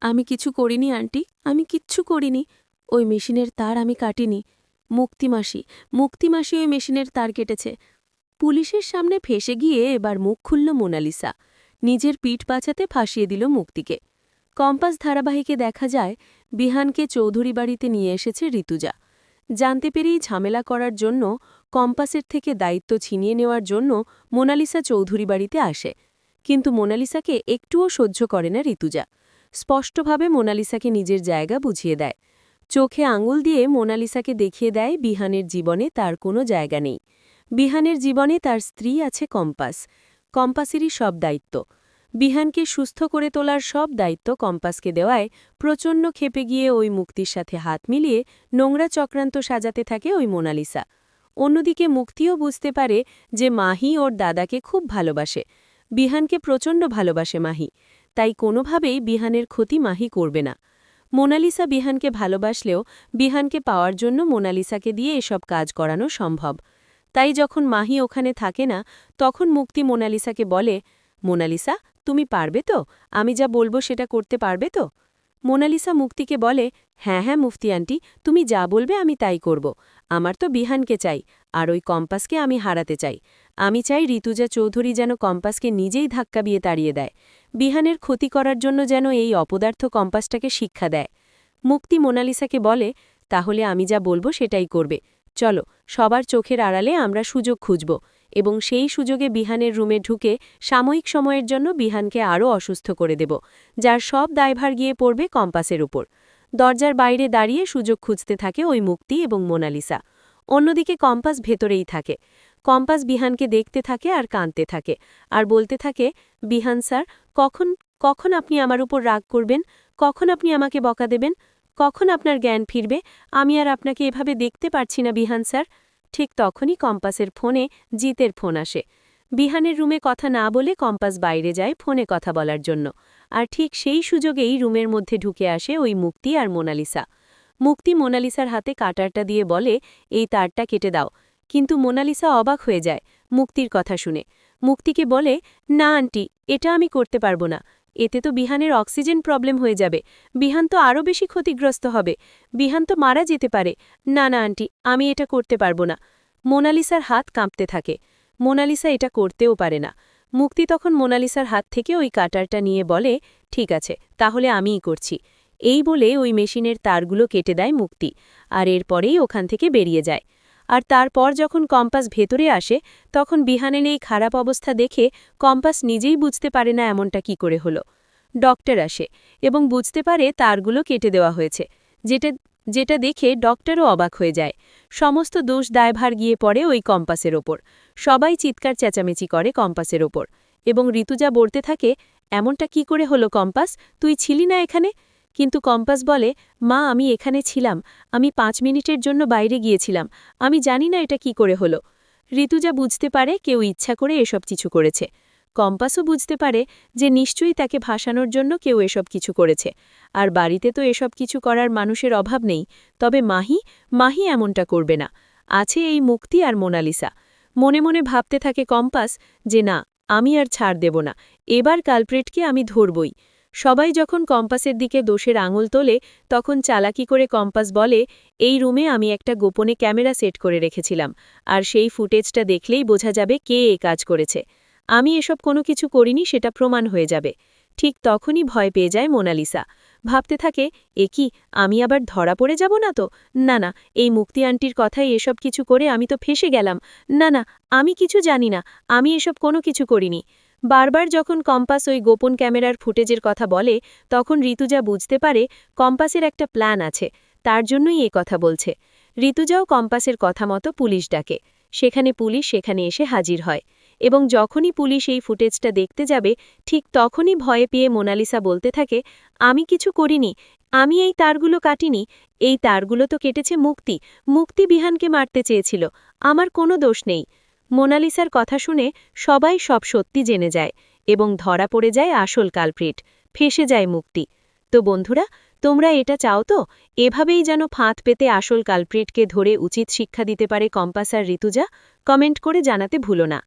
আমি কিছু করিনি আন্টি, আমি কিচ্ছু করিনি। ওই মেশিনের তার আমি কাটিনি। মুক্তি মাসি ওই মেশিনের তার কেটেছে। পুলিশের সামনে ফেঁসে গিয়ে এবার মুখ খুলল মোনালিসা। নিজের পিঠ বাঁচাতে ফাঁসিয়ে দিল মুক্তিকে। কম্পাস ধারাবাহিকে দেখা যায় বিহানকে চৌধুরী বাড়িতে নিয়ে এসেছে ঋতুজা। জানতে পেরেই ঝামেলা করার জন্য, কম্পাসের থেকে দায়িত্ব ছিনিয়ে নেওয়ার জন্য মোনালিসা চৌধুরী বাড়িতে আসে। কিন্তু মোনালিসাকে একটুও সহ্য করে না ঋতুজা। স্পষ্টভাবে মোনালিসাকে নিজের জায়গা বুঝিয়ে দেয়। চোখে আঙুল দিয়ে মোনালিসাকে দেখিয়ে দেয় বিহানের জীবনে তার কোনো জায়গা নেই। বিহানের জীবনে তার স্ত্রী আছে কম্পাস। কম্পাসেরই সব দায়িত্ব। বিহানকে সুস্থ করে তোলার সব দায়িত্ব কম্পাসকে দেওয়ায় প্রচণ্ড ক্ষেপে গিয়ে ওই মুক্তির সাথে হাত মিলিয়ে নোংরা চক্রান্ত সাজাতে থাকে ওই মোনালিসা। অন্যদিকে মুক্তিও বুঝতে পারে যে মাহি ওর দাদাকে খুব ভালোবাসে। বিহানকে প্রচণ্ড ভালোবাসে মাহি, তাই কোনোভাবেই বিহানের ক্ষতি মাহি করবে না। মোনালিসা বিহানকে ভালোবাসলেও বিহানকে পাওয়ার জন্য মোনালিসাকে দিয়ে এসব কাজ করানো সম্ভব। তাই যখন মাহি ওখানে থাকে না, তখন মুক্তি মোনালিসাকে বলে, মোনালিসা, তুমি পারবে তো? আমি যা বলবো সেটা করতে পারবে তো? মোনালিসা মুক্তিকে বলে, হ্যাঁ হ্যাঁ মুফতি আন্টি, তুমি যা বলবে আমি তাই করব। আমার তো বিহানকে চাই, আর ওই কম্পাসকে আমি হারাতে চাই। আমি চাই ঋতুজা চৌধুরী যেন কম্পাসকে নিজেই ধাক্কা দিয়ে তাড়িয়ে দেয়। বিহানের ক্ষতি করার জন্য যেন এই অপদার্থ কম্পাসটাকে শিক্ষা দেয়। মুক্তি মোনালিসাকে বলে, তাহলে আমি যা বলবো সেটাই করবে। চলো, সবার চোখের আড়ালে আমরা সুযোগ খুঁজব, এবং সেই সুযোগে বিহানের রুমে ঢুকে সাময়িক সময়ের জন্য বিহানকে আরও অসুস্থ করে দেব, যার সব দায়ভার গিয়ে পড়বে কম্পাসের উপর। দরজার বাইরে দাঁড়িয়ে সুযোগ খুঁজতে থাকে ওই মুক্তি এবং মোনালিসা। অন্যদিকে কম্পাস ভেতরেই থাকে। কম্পাস বিহানকে দেখতে থাকে আর কাঁদতে থাকে, আর বলতে থাকে, বিহান স্যার, কখন কখন আপনি আমার উপর রাগ করবেন? কখন আপনি আমাকে বকা দেবেন? কখন আপনার জ্ঞান ফিরবে? আমি আর আপনাকে এভাবে দেখতে পারছি না বিহান স্যার। ঠিক তখনই কম্পাসের ফোনে জিতের ফোন আসে। বিহানের রুমে কথা না বলে কম্পাস বাইরে যায় ফোনে কথা বলার জন্য, আর ঠিক সেই সুযোগেই রুমের মধ্যে ঢুকে আসে ওই মুক্তি আর মোনালিসা। মুক্তি মোনালিসার হাতে কাটারটা দিয়ে বলে, এই তারটা কেটে দাও। কিন্তু মোনালিসা অবাক হয়ে যায় মুক্তির কথা শুনে। মুক্তিকে বলে, না আন্টি, এটা আমি করতে পারবো না। এতে তো বিহানের অক্সিজেন প্রবলেম হয়ে যাবে। বিহান তো আরও বেশি ক্ষতিগ্রস্ত হবে। বিহান তো মারা যেতে পারে। না না আন্টি, আমি এটা করতে পারবো না। মোনালিসার হাত কাঁপতে থাকে। মোনালিসা এটা করতেও পারে না। মুক্তি তখন মোনালিসার হাত থেকে ওই কাটারটা নিয়ে বলে, ঠিক আছে, তাহলে আমিই করছি। এই বলে ওই মেশিনের তারগুলো কেটে দেয় মুক্তি, আর এরপরেই ওখান থেকে বেরিয়ে যায়। আর তারপর যখন কম্পাস ভেতরে আসে, তখন বিহানের এই খারাপ অবস্থা দেখে কম্পাস নিজেই বুঝতে পারে না এমনটা কি করে হলো। ডক্টর আসে এবং বুঝতে পারে তারগুলো কেটে দেওয়া হয়েছে, যেটা যেটা দেখে ডক্টরও অবাক হয়ে যায়। সমস্ত দোষ দায়ভার গিয়ে পড়ে ওই কম্পাসের ওপর। সবাই চিৎকার চেঁচামেচি করে কম্পাসের ওপর, এবং ঋতুজা বলতে থাকে, এমনটা কি করে হলো কম্পাস? তুই ছিলি না এখানে? কিন্তু কম্পাস বলে, মা, আমি এখানে ছিলাম। আমি 5 মিনিটের জন্য বাইরে গিয়েছিলাম। আমি জানি না এটা কি করে হলো। ঋতুজা বুঝতে পারে কেউ ইচ্ছা করে এসব কিছু করেছে। কম্পাসও বুঝতে পারে যে নিশ্চয়ই তাকে ভাসানোর জন্য কেউ এসব কিছু করেছে। আর বাড়িতে তো এসব কিছু করার মানুষের অভাব নেই। তবে মাহি এমনটা করবে না। আছে এই মুক্তি আর মোনালিসা। মনে মনে ভাবতে থাকে কম্পাস যে না, আমি আর ছাড় দেব না। এবার কালপ্রিটকে আমি ধরবই। সবাই যখন কম্পাসের দিকে দোষের আঙুল তোলে, তখন চালাকি করে কম্পাস বলে, এই রুমে আমি একটা গোপনে ক্যামেরা সেট করে রেখেছিলাম, আর সেই ফুটেজটা দেখলেই বোঝা যাবে কে এই কাজ করেছে। আমি এসব কোনো কিছু করিনি, সেটা প্রমাণ হয়ে যাবে। ঠিক তখনই ভয় পেয়ে যায় মোনালিসা। ভাবতে থাকে, কি, আমি আবার ধরা পড়ে যাব না তো? না না, এই মুক্তি আন্টির কথাই এসব কিছু করে আমি তো ফেঁসে গেলাম। না না, আমি কিছু জানি না, আমি এসব কোনো কিছু করিনি। বারবার যখন কম্পাস ওই গোপন ক্যামেরার ফুটেজের কথা বলে, তখন ঋতুজা বুঝতে পারে কম্পাসের একটা প্ল্যান আছে, তার জন্যই এ কথা বলছে। ঋতুজাও কম্পাসের কথা মতো পুলিশ ডাকে। সেখানে পুলিশ সেখানে এসে হাজির হয়, এবং যখনই পুলিশ এই ফুটেজটা দেখতে যাবে, ঠিক তখনই ভয়ে পেয়ে মোনালিসা বলতে থাকে, আমি কিছু করিনি, আমি এই তারগুলো কাটিনি। এই তারগুলো তো কেটেছে মুক্তি। মুক্তি বিহানকে মারতে চেয়েছিল, আমার কোনো দোষ নেই। মোনালিসার কথা শুনে সবাই সব সত্যি জেনে যায়, এবং ধরা পড়ে যায় আসল কালপ্রিট। ফেঁসে যায় মুক্তি। তো বন্ধুরা, তোমরা এটা চাও তো এভাবেই যেন ফাঁদ পেতে আসল কালপ্রিটকে ধরে উচিত শিক্ষা দিতে পারে কম্পাস আর ঋতুজা? কমেন্ট করে জানাতে ভুলো না।